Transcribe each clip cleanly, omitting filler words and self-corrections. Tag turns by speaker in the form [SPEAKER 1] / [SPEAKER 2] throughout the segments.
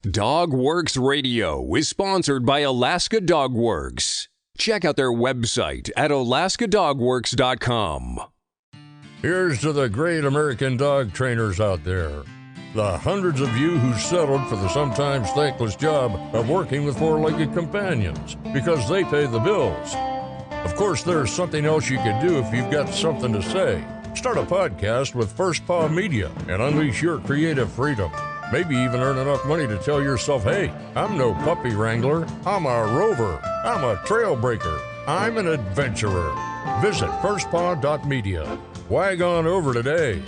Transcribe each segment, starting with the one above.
[SPEAKER 1] Dogworks Radio is sponsored by Alaska Dogworks. Check out their website at alaskadogworks.com.
[SPEAKER 2] Here's to the great American dog trainers out there. The hundreds of you who settled for the sometimes thankless job of working with four-legged companions because they pay the bills. Of course, there's something else you can do if you've got something to say. Start a podcast with First Paw Media and unleash your creative freedom. Maybe even earn enough money to tell yourself, hey, I'm no puppy wrangler, I'm a rover, I'm a trail breaker, I'm an adventurer. Visit firstpaw.media. Wag on over today.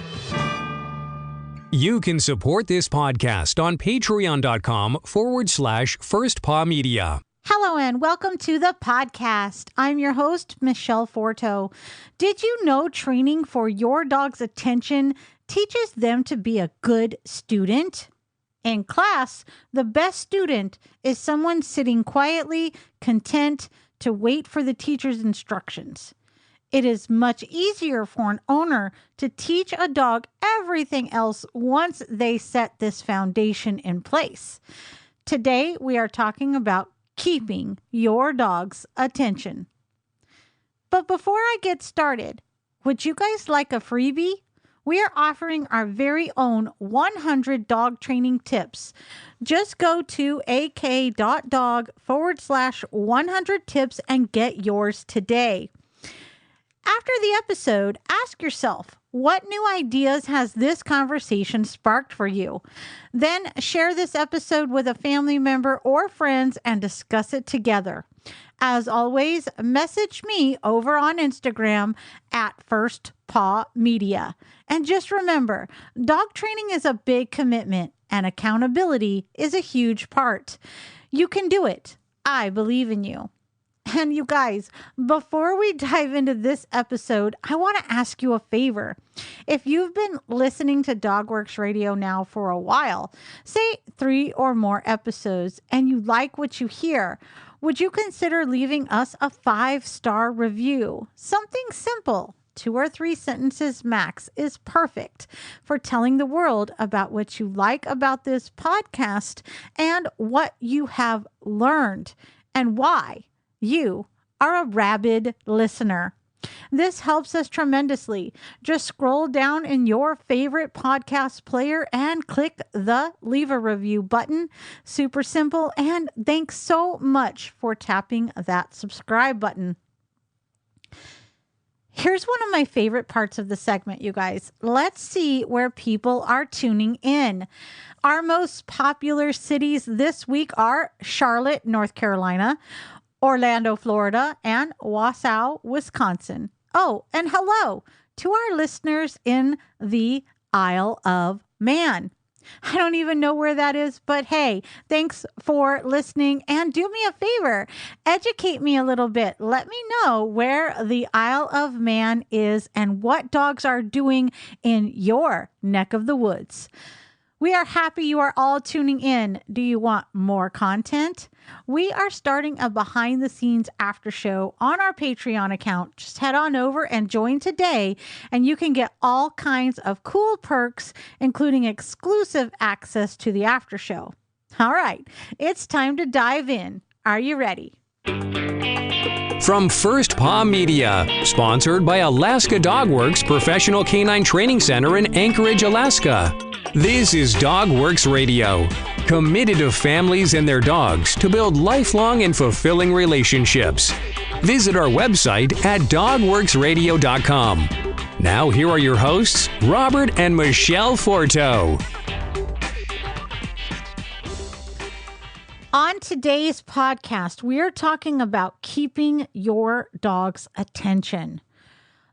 [SPEAKER 3] You can support this podcast on patreon.com/firstpawmedia.
[SPEAKER 4] Hello and welcome to the podcast. I'm your host, Michele Forto. Did you know training for your dog's attention teaches them to be a good student? In class, the best student is someone sitting quietly, content to wait for the teacher's instructions. It is much easier for an owner to teach a dog everything else once they set this foundation in place. Today, we are talking about keeping your dog's attention. But before I get started, would you guys like a freebie? We are offering our very own 100 dog training tips. Just go to ak.dog/100 tips and get yours today. After the episode, ask yourself, what new ideas has this conversation sparked for you? Then share this episode with a family member or friends and discuss it together. As always, message me over on Instagram at First Paw Media. And just remember, dog training is a big commitment and accountability is a huge part. You can do it. I believe in you. And you guys, before we dive into this episode, I want to ask you a favor. If you've been listening to Dogworks Radio now for a while, say 3 or more episodes, and you like what you hear, would you consider leaving us a 5-star review? Something simple, 2 or 3 sentences max, is perfect for telling the world about what you like about this podcast and what you have learned and why you are a rabid listener. This helps us tremendously. Just scroll down in your favorite podcast player and click the leave a review button. Super simple. And thanks so much for tapping that subscribe button. Here's one of my favorite parts of the segment, you guys. Let's see where people are tuning in. Our most popular cities this week are Charlotte, North Carolina, Orlando, Florida, and Wausau, Wisconsin. Oh, and hello to our listeners in the Isle of Man. I don't even know where that is, but hey, thanks for listening. And do me a favor, educate me a little bit. Let me know where the Isle of Man is and what dogs are doing in your neck of the woods. We are happy you are all tuning in. Do you want more content? We are starting a behind the scenes after show on our Patreon account. Just head on over and join today and you can get all kinds of cool perks, including exclusive access to the after show. All right, it's time to dive in. Are you ready?
[SPEAKER 3] From First Paw Media, sponsored by Alaska Dogworks Professional Canine Training Center in Anchorage, Alaska. This is Dogworks Radio, committed to families and their dogs to build lifelong and fulfilling relationships. Visit our website at dogworksradio.com. Now here are your hosts, Robert and Michele Forto.
[SPEAKER 4] On today's podcast, we are talking about keeping your dog's attention.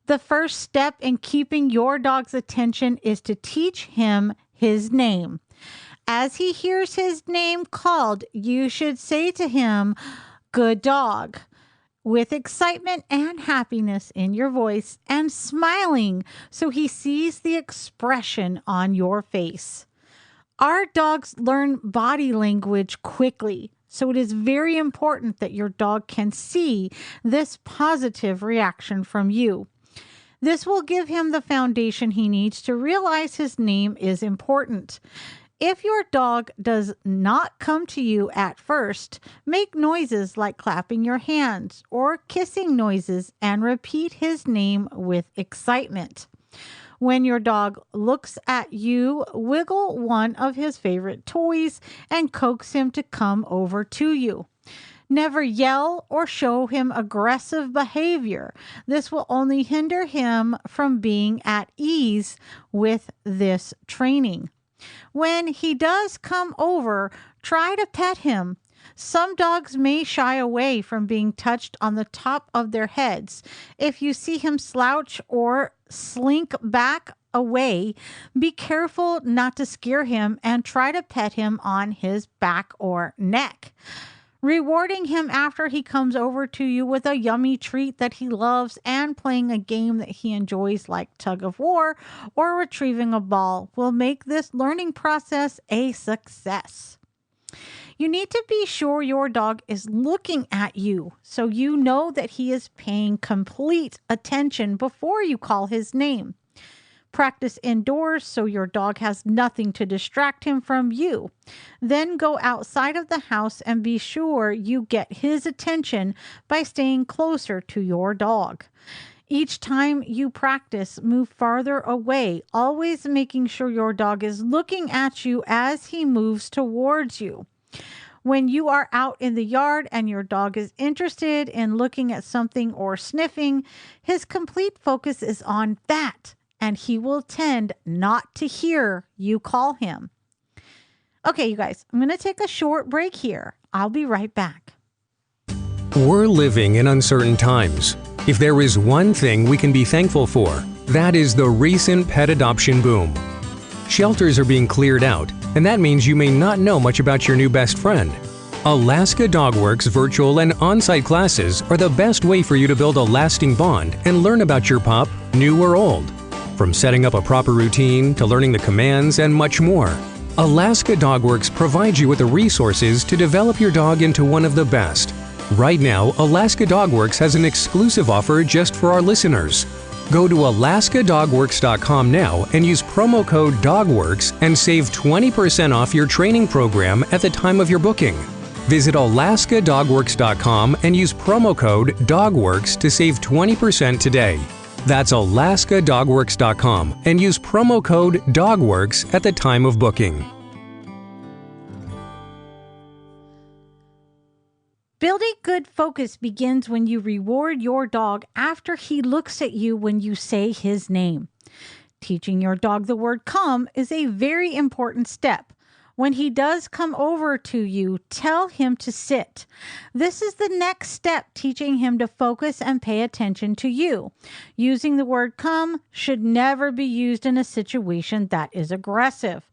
[SPEAKER 4] The first step in keeping your dog's attention is to teach him his name. As he hears his name called, you should say to him, "Good dog," with excitement and happiness in your voice and smiling so he sees the expression on your face. Our dogs learn body language quickly, so it is very important that your dog can see this positive reaction from you. This will give him the foundation he needs to realize his name is important. If your dog does not come to you at first, make noises like clapping your hands or kissing noises and repeat his name with excitement. When your dog looks at you, wiggle one of his favorite toys and coax him to come over to you. Never yell or show him aggressive behavior. This will only hinder him from being at ease with this training. When he does come over, try to pet him. Some dogs may shy away from being touched on the top of their heads. If you see him slouch or slink back away, be careful not to scare him and try to pet him on his back or neck. Rewarding him after he comes over to you with a yummy treat that he loves and playing a game that he enjoys like tug of war or retrieving a ball will make this learning process a success. You need to be sure your dog is looking at you so you know that he is paying complete attention before you call his name. Practice indoors so your dog has nothing to distract him from you. Then go outside of the house and be sure you get his attention by staying closer to your dog. Each time you practice, move farther away, always making sure your dog is looking at you as he moves towards you. When you are out in the yard and your dog is interested in looking at something or sniffing, his complete focus is on that, and he will tend not to hear you call him. Okay, you guys, I'm going to take a short break here. I'll be right back.
[SPEAKER 3] We're living in uncertain times. If there is one thing we can be thankful for, that is the recent pet adoption boom. Shelters are being cleared out, and that means you may not know much about your new best friend. Alaska Dogworks virtual and on-site classes are the best way for you to build a lasting bond and learn about your pup, new or old. From setting up a proper routine to learning the commands and much more, Alaska Dogworks provides you with the resources to develop your dog into one of the best. Right now, Alaska Dogworks has an exclusive offer just for our listeners. Go to alaskadogworks.com now and use promo code DOGWORKS and save 20% off your training program at the time of your booking. Visit alaskadogworks.com and use promo code DOGWORKS to save 20% today. That's alaskadogworks.com and use promo code DOGWORKS at the time of booking.
[SPEAKER 4] Building good focus begins when you reward your dog after he looks at you when you say his name. Teaching your dog the word come is a very important step. When he does come over to you, tell him to sit. This is the next step, teaching him to focus and pay attention to you. Using the word come should never be used in a situation that is aggressive.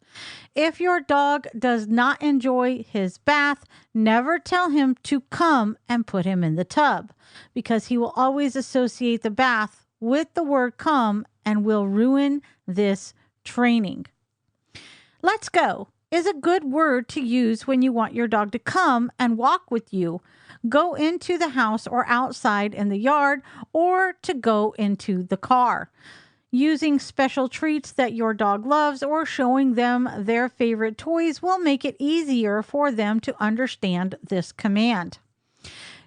[SPEAKER 4] If your dog does not enjoy his bath, never tell him to come and put him in the tub, because he will always associate the bath with the word come and will ruin this training. Let's go is a good word to use when you want your dog to come and walk with you, go into the house or outside in the yard, or to go into the car. Using special treats that your dog loves or showing them their favorite toys will make it easier for them to understand this command.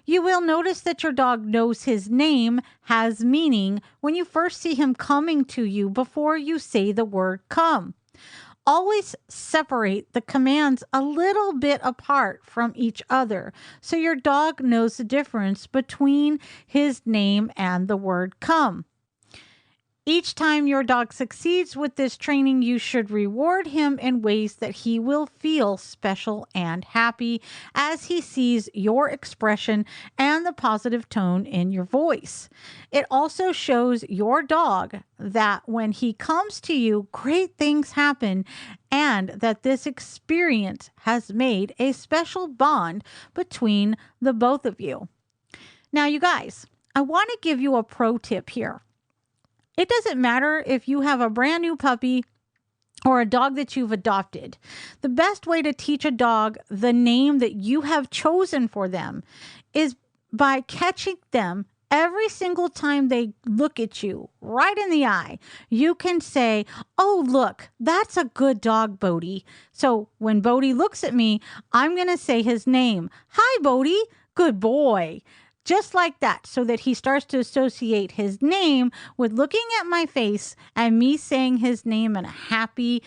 [SPEAKER 4] You will notice that your dog knows his name has meaning when you first see him coming to you before you say the word come. Always separate the commands a little bit apart from each other so your dog knows the difference between his name and the word come. Each time your dog succeeds with this training, you should reward him in ways that he will feel special and happy as he sees your expression and the positive tone in your voice. It also shows your dog that when he comes to you, great things happen and that this experience has made a special bond between the both of you. Now, you guys, I want to give you a pro tip here. It doesn't matter if you have a brand new puppy or a dog that you've adopted. The best way to teach a dog the name that you have chosen for them is by catching them Every single time they look at you right in the eye, you can say, "Oh, look, that's a good dog, Bodie." So when Bodie looks at me, I'm going to say his name. "Hi, Bodie. Good boy." Just like that, so that he starts to associate his name with looking at my face and me saying his name in a happy,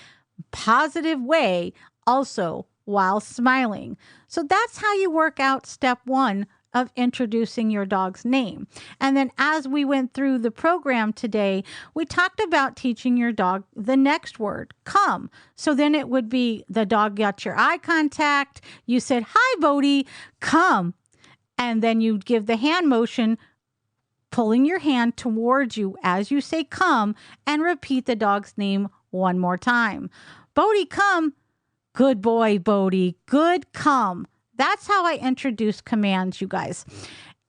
[SPEAKER 4] positive way, also while smiling. So that's how you work out step 1 of introducing your dog's name. And then as we went through the program today, we talked about teaching your dog the next word, come. So then it would be the dog got your eye contact. You said, "Hi, Bodie, come." And then you give the hand motion, pulling your hand towards you as you say come, and repeat the dog's name one more time. "Bodie, come." "Good boy, Bodie. Good, come." That's how I introduce commands, you guys.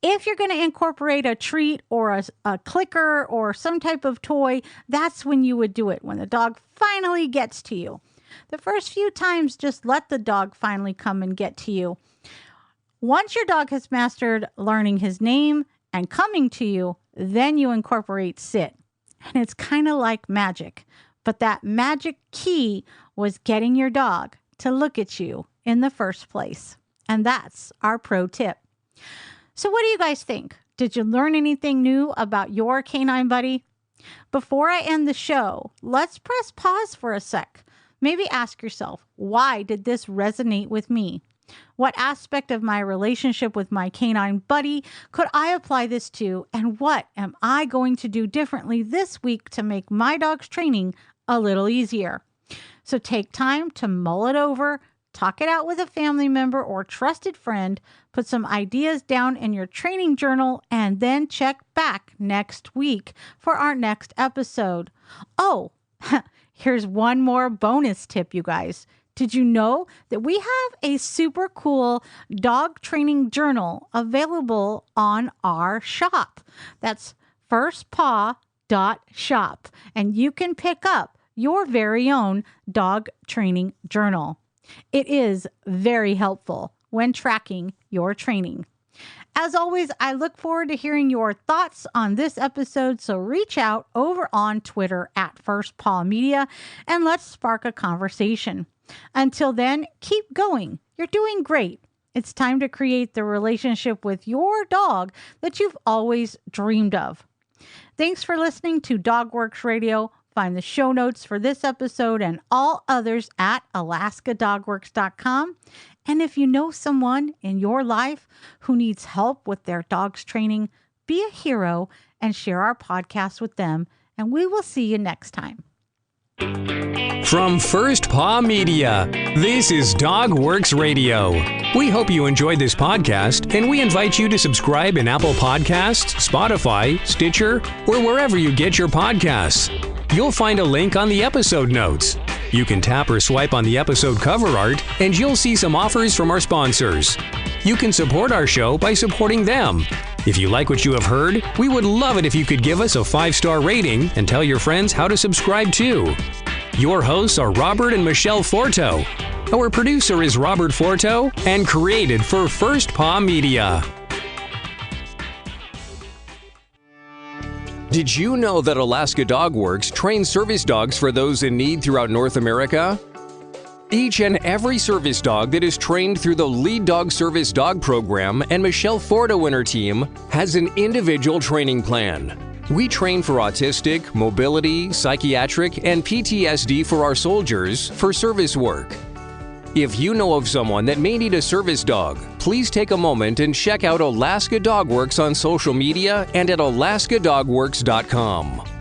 [SPEAKER 4] If you're going to incorporate a treat or a clicker or some type of toy, that's when you would do it, when the dog finally gets to you. The first few times, just let the dog finally come and get to you. Once your dog has mastered learning his name and coming to you, then you incorporate sit. And it's kind of like magic. But that magic key was getting your dog to look at you in the first place. And that's our pro tip. So what do you guys think? Did you learn anything new about your canine buddy? Before I end the show, let's press pause for a sec. Maybe ask yourself, why did this resonate with me? What aspect of my relationship with my canine buddy could I apply this to? And what am I going to do differently this week to make my dog's training a little easier? So take time to mull it over, talk it out with a family member or trusted friend, put some ideas down in your training journal, and then check back next week for our next episode. Oh, here's one more bonus tip, you guys. Did you know that we have a super cool dog training journal available on our shop? That's firstpaw.shop, and you can pick up your very own dog training journal. It is very helpful when tracking your training. As always, I look forward to hearing your thoughts on this episode, so reach out over on Twitter at FirstPawMedia and let's spark a conversation. Until then, keep going. You're doing great. It's time to create the relationship with your dog that you've always dreamed of. Thanks for listening to DogWorks Radio. Find the show notes for this episode and all others at alaskadogworks.com. And if you know someone in your life who needs help with their dog's training, be a hero and share our podcast with them. And we will see you next time.
[SPEAKER 3] From First Paw Media, this is DogWorks Radio. We hope you enjoyed this podcast, and we invite you to subscribe in Apple Podcasts, Spotify, Stitcher, or wherever you get your podcasts. You'll find a link on the episode notes. You can tap or swipe on the episode cover art, and you'll see some offers from our sponsors. You can support our show by supporting them. If you like what you have heard, we would love it if you could give us a 5-star rating and tell your friends how to subscribe too. Your hosts are Robert and Michele Forto. Our producer is Robert Forto and created for First Paw Media. Did you know that Alaska Dogworks trains service dogs for those in need throughout North America? Each and every service dog that is trained through the Lead Dog Service Dog Program and Michele Forto and her team has an individual training plan. We train for autistic, mobility, psychiatric, and PTSD for our soldiers for service work. If you know of someone that may need a service dog, please take a moment and check out Alaska Dogworks on social media and at alaskadogworks.com.